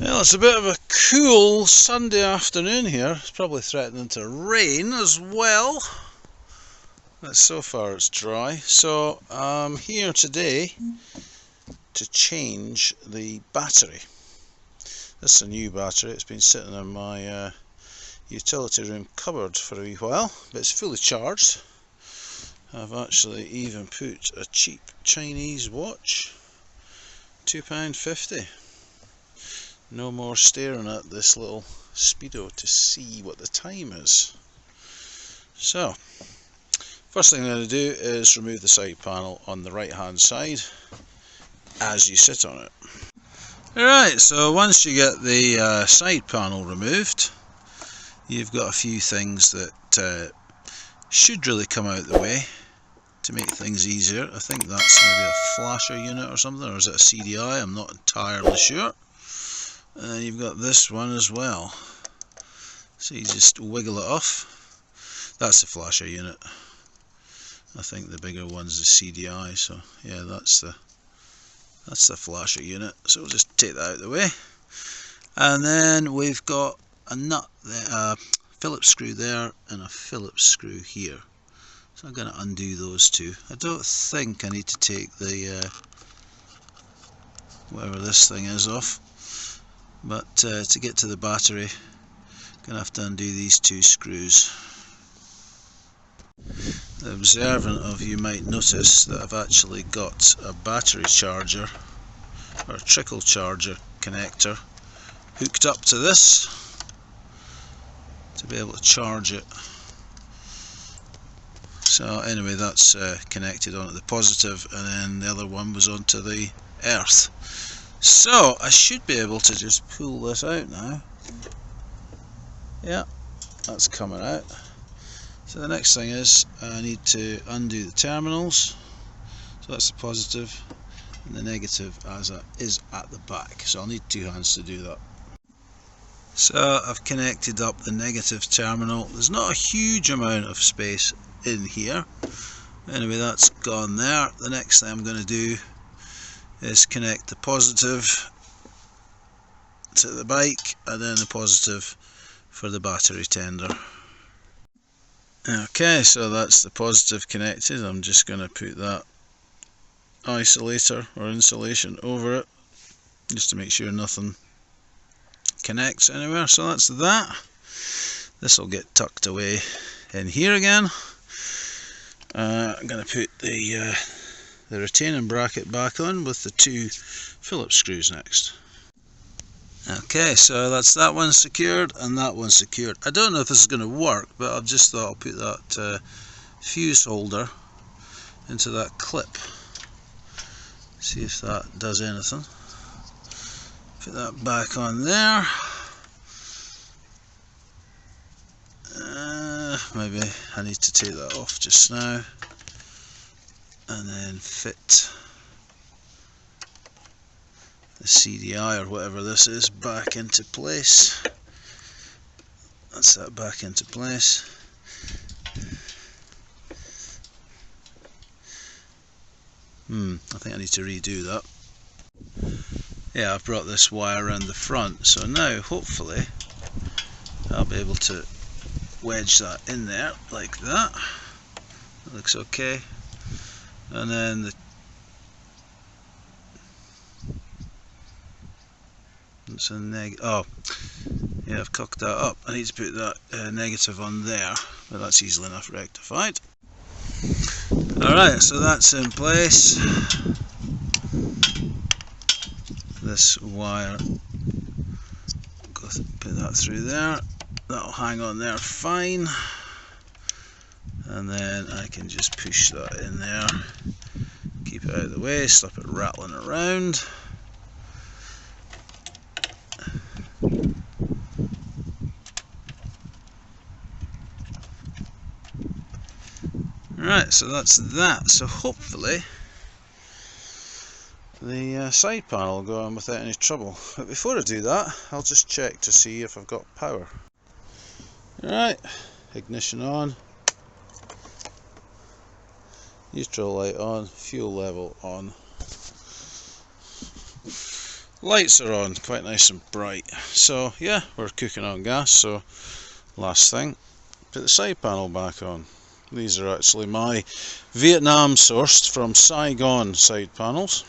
Well, it's a bit of a cool Sunday afternoon here. It's probably threatening to rain as well, but so far it's dry. So I'm here today to change the battery. This is a new battery. It's been sitting in my utility room cupboard for a wee while, but it's fully charged. I've actually even put a cheap Chinese watch, £2.50. No more staring at this little speedo to see what the time is. So, first thing I'm going to do is remove the side panel on the right hand side as you sit on it. Alright, so once you get the side panel removed, you've got a few things that should really come out the way to make things easier. I think that's maybe a flasher unit or something, or is it a CDI? I'm not entirely sure. And then you've got this one as well. So you just wiggle it off. That's a flasher unit. I think the bigger one's the CDI. So yeah, that's the flasher unit. So we'll just take that out of the way. And then we've got a nut there, a Phillips screw there, and a Phillips screw here. So I'm going to undo those two. I don't think I need to take the whatever this thing is off. But to get to the battery, I'm going to have to undo these two screws. The observant of you might notice that I've actually got a battery charger, or a trickle charger connector, hooked up to this to be able to charge it. So anyway, that's connected onto the positive, and then the other one was onto the earth. So I should be able to just pull this out now. Yeah, that's coming out. So the next thing is I need to undo the terminals. So that's the positive, and the negative is at the back. So I'll need two hands to do that. So I've connected up the negative terminal. There's not a huge amount of space in here. Anyway, that's gone there. The next thing I'm going to do is connect the positive to the bike, and then the positive for the battery tender. Okay, so that's the positive connected. I'm just going to put that isolator or insulation over it just to make sure nothing connects anywhere. So that's that. This will get tucked away in here again. I'm going to put the retaining bracket back on with the two Phillips screws next. Okay, so that's that one secured and that one secured. I don't know if this is going to work, but I've just thought I'll put that fuse holder into that clip. See if that does anything. Put that back on there. Maybe I need to take that off just now, and then fit the CDI or whatever this is back into place. That's that back into place. I think I need to redo that. Yeah, I've brought this wire around the front, so now hopefully I'll be able to wedge that in there like that. That looks okay. And then it's a oh yeah, I've cocked that up. I need to put that negative on there, but that's easily enough rectified. Alright, so that's in place. This wire, put that through there. That'll hang on there fine, and then I can just push that in there, keep it out of the way, stop it rattling around. Right, so that's that. So hopefully the side panel will go on without any trouble. But before I do that, I'll just check to see if I've got power. Alright, ignition on, neutral light on, fuel level on. Lights are on, quite nice and bright. So yeah, we're cooking on gas, so last thing, put the side panel back on. These are actually my Vietnam sourced from Saigon side panels.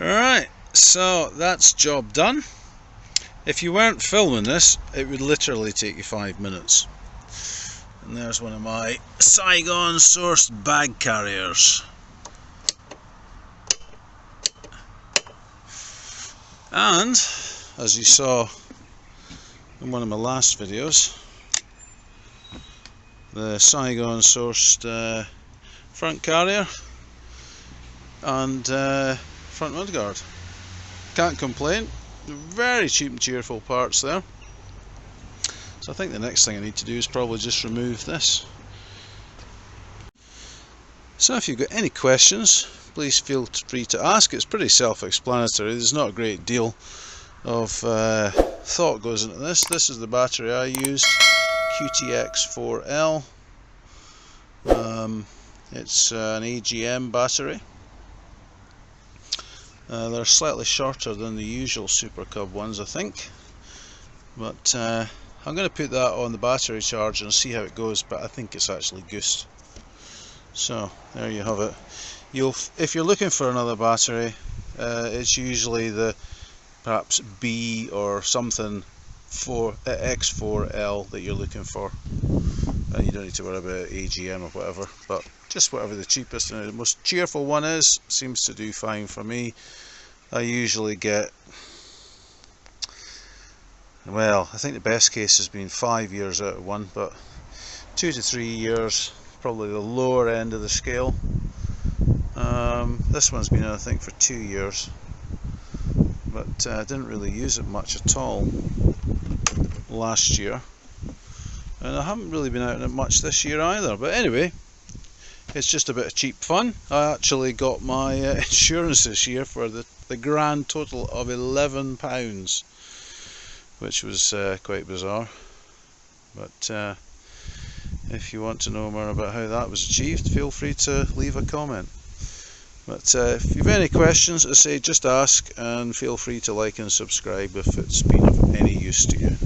Alright, so that's job done. If you weren't filming this, it would literally take you 5 minutes. And there's one of my Saigon sourced bag carriers. And, as you saw in one of my last videos, the Saigon sourced front carrier and front mudguard. Can't complain. Very cheap and cheerful parts there. So I think the next thing I need to do is probably just remove this. So if you've got any questions, please feel free to ask. It's pretty self-explanatory. There's not a great deal of thought goes into this. This is the battery I used, QTX4L. It's an AGM battery. They're slightly shorter than the usual Supercub ones, I think. But I'm going to put that on the battery charge and see how it goes, but I think it's actually goosed. So there you have it. If you're looking for another battery, it's usually the perhaps B or something X4L that you're looking for, and you don't need to worry about AGM or whatever, but just whatever the cheapest and the most cheerful one is seems to do fine for me. I usually get, well, I think the best case has been 5 years out of one, but 2 to 3 years, probably the lower end of the scale. This one's been, I think, for 2 years, but I didn't really use it much at all last year, and I haven't really been out in it much this year either. But anyway, it's just a bit of cheap fun. I actually got my insurance this year for the grand total of £11, which was quite bizarre. But if you want to know more about how that was achieved, feel free to leave a comment. But if you've any questions, as I say, just ask, and feel free to like and subscribe if it's been of any use to you.